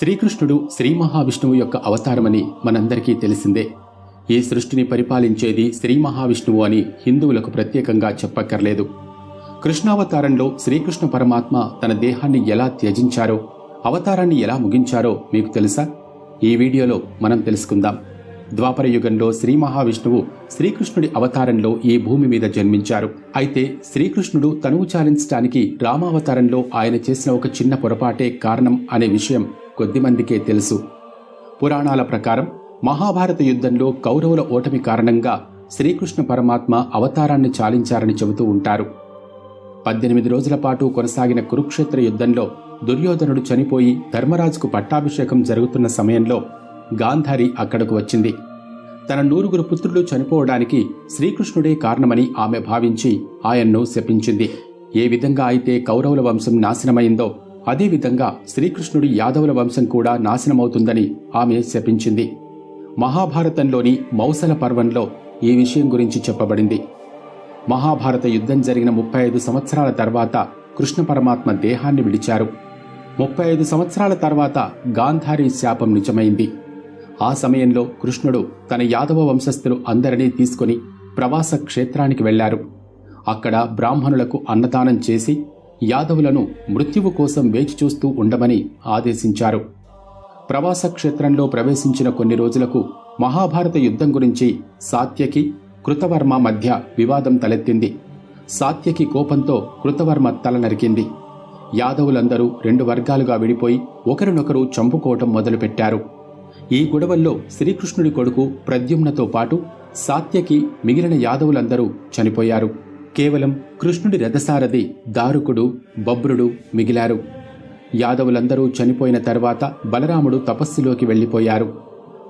శ్రీకృష్ణుడు శ్రీ మహావిష్ణువు యొక్క అవతారమని మనందరికీ తెలిసిందే. ఈ సృష్టిని పరిపాలించేది శ్రీ మహావిష్ణువు అని హిందువులకు ప్రత్యేకంగా చెప్పక్కర్లేదు. కృష్ణావతారంలో శ్రీకృష్ణ పరమాత్మ తన దేహాన్ని ఎలా త్యజించారో, అవతారాన్ని ఎలా ముగించారో మీకు తెలుసా? ఈ వీడియోలో మనం తెలుసుకుందాం. ద్వాపర యుగంలో శ్రీ మహావిష్ణువు శ్రీకృష్ణుడి అవతారంలో ఈ భూమి మీద జన్మించారు. అయితే శ్రీకృష్ణుడు తనువు చాలించడానికి రామావతారంలో ఆయన చేసిన ఒక చిన్న పొరపాటే కారణం అనే విషయం కొద్దిమందికే తెలుసు. పురాణాల ప్రకారం మహాభారత యుద్ధంలో కౌరవుల ఓటమి కారణంగా శ్రీకృష్ణ పరమాత్మ అవతారాన్ని చాలించారని చెబుతూ ఉంటారు. 18 రోజుల పాటు కొనసాగిన కురుక్షేత్ర యుద్ధంలో దుర్యోధనుడు చనిపోయి ధర్మరాజుకు పట్టాభిషేకం జరుగుతున్న సమయంలో గాంధారి అక్కడకు వచ్చింది. తన 9 పుత్రులు చనిపోవడానికి శ్రీకృష్ణుడే కారణమని ఆమె భావించి ఆయన్ను శపించింది. ఏ విధంగా అయితే కౌరవుల వంశం నాశనమైందో అదేవిధంగా శ్రీకృష్ణుడి యాదవుల వంశం కూడా నాశనమవుతుందని ఆమె శపించింది. మహాభారతంలోని మౌసల పర్వంలో ఈ విషయం గురించి చెప్పబడింది. మహాభారత యుద్ధం జరిగిన 35 సంవత్సరాల తర్వాత కృష్ణ పరమాత్మ దేహాన్ని విడిచారు. 35 సంవత్సరాల తర్వాత గాంధారి శాపం నిజమైంది. ఆ సమయంలో కృష్ణుడు తన యాదవ వంశస్థులు అందరినీ తీసుకుని ప్రవాస క్షేత్రానికి వెళ్లారు. అక్కడ బ్రాహ్మణులకు అన్నదానం చేసి యాదవులను మృత్యువు కోసం వేచి చూస్తూ ఉండమని ఆదేశించారు. ప్రవాస క్షేత్రంలో ప్రవేశించిన కొన్ని రోజులకు మహాభారత యుద్ధం గురించి సాత్యకి, కృతవర్మ మధ్య వివాదం తలెత్తింది. సాత్యకి కోపంతో కృతవర్మ తల నరికింది. యాదవులందరూ 2 వర్గాలుగా విడిపోయి ఒకరినొకరు చంపుకోవటం మొదలుపెట్టారు. ఈ గొడవల్లో శ్రీకృష్ణుడి కొడుకు ప్రద్యుమ్నతో పాటు సాత్యకి మిగిలిన యాదవులందరూ చనిపోయారు. కేవలం కృష్ణుడి రథసారథి దారుకుడు, బబ్రుడు మిగిలారు. యాదవులందరూ చనిపోయిన తర్వాత బలరాముడు తపస్సులోకి వెళ్లిపోయారు.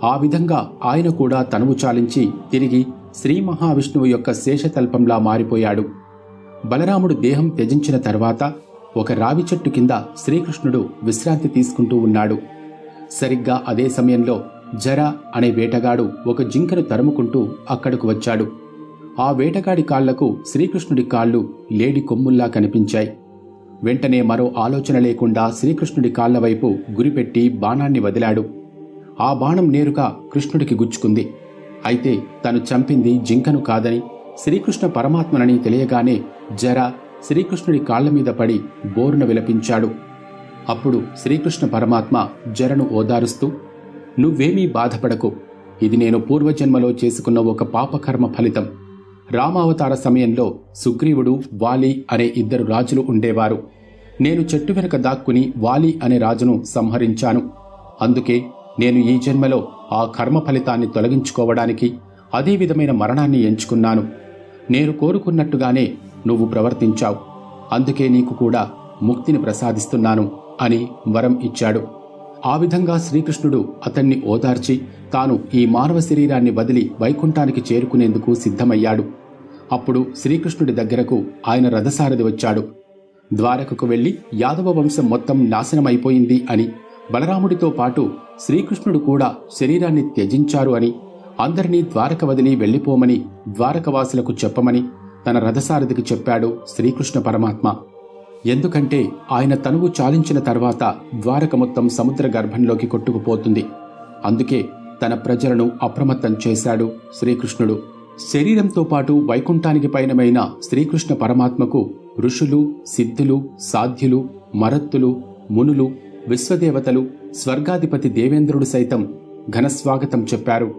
ఆ విధంగా ఆయన కూడా తనువు చాలించి తిరిగి శ్రీ మహావిష్ణువు యొక్క శేషతల్పంలా మారిపోయాడు. బలరాముడు దేహం త్యజించిన తర్వాత ఒక రావి చెట్టు కింద శ్రీకృష్ణుడు విశ్రాంతి తీసుకుంటూ ఉన్నాడు. సరిగ్గా అదే సమయంలో జర అనే వేటగాడు ఒక జింకను తరుముకుంటూ అక్కడకు వచ్చాడు. ఆ వేటగాడి కాళ్లకు శ్రీకృష్ణుడి కాళ్లు లేడి కొమ్ముల్లా కనిపించాయి. వెంటనే మరో ఆలోచన లేకుండా శ్రీకృష్ణుడి కాళ్ల వైపు గురిపెట్టి బాణాన్ని వదిలాడు. ఆ బాణం నేరుగా కృష్ణుడికి గుచ్చుకుంది. అయితే తను చంపింది జింకను కాదని శ్రీకృష్ణ పరమాత్మనని తెలియగానే జర శ్రీకృష్ణుడి కాళ్ల మీద పడి బోరున విలపించాడు. అప్పుడు శ్రీకృష్ణ పరమాత్మ జరను ఓదారుస్తూ, "నువ్వేమీ బాధపడకు, ఇది నేను పూర్వజన్మలో చేసుకున్న ఒక పాపకర్మ ఫలితం. రామావతార సమయంలో సుగ్రీవుడు, వాలి అనే 2 రాజులు ఉండేవారు. నేను చెట్టు వెనుక దాక్కుని వాలి అనే రాజును సంహరించాను. అందుకే నేను ఈ జన్మలో ఆ కర్మ ఫలితాన్ని తొలగించుకోవడానికి అదే విధమైన మరణాన్ని ఎంచుకున్నాను. నేను కోరుకున్నట్టుగానే నువ్వు ప్రవర్తించావు. అందుకే నీకు కూడా ముక్తిని ప్రసాదిస్తున్నాను" అని వరం ఇచ్చాడు. ఆ విధంగా శ్రీకృష్ణుడు అతన్ని ఓదార్చి తాను ఈ మానవ శరీరాన్ని వదిలి వైకుంఠానికి చేరుకునేందుకు సిద్ధమయ్యాడు. అప్పుడు శ్రీకృష్ణుడి దగ్గరకు ఆయన రథసారథి వచ్చాడు. ద్వారకకు వెళ్లి యాదవ వంశం మొత్తం నాశనమైపోయింది అని, బలరాముడితో పాటు శ్రీకృష్ణుడు కూడా శరీరాన్ని త్యజించారు అని, అందరినీ ద్వారక వదిలి వెళ్లిపోమని ద్వారకవాసులకు చెప్పమని తన రథసారథికి చెప్పాడు శ్రీకృష్ణ పరమాత్మ. ఎందుకంటే ఆయన తనువు చాలించిన తర్వాత ద్వారక మొత్తం సముద్ర గర్భంలోకి కొట్టుకుపోతుంది. అందుకే తన ప్రజలను అప్రమత్తం చేశాడు శ్రీకృష్ణుడు. శరీరంతో పాటు వైకుంఠానికి పయనమైన శ్రీకృష్ణ పరమాత్మకు ఋషులు, సిద్ధులు, సాధ్యులు, మరత్తులు, మునులు, విశ్వదేవతలు, స్వర్గాధిపతి దేవేంద్రుడు సైతం ఘనస్వాగతం చెప్పారు.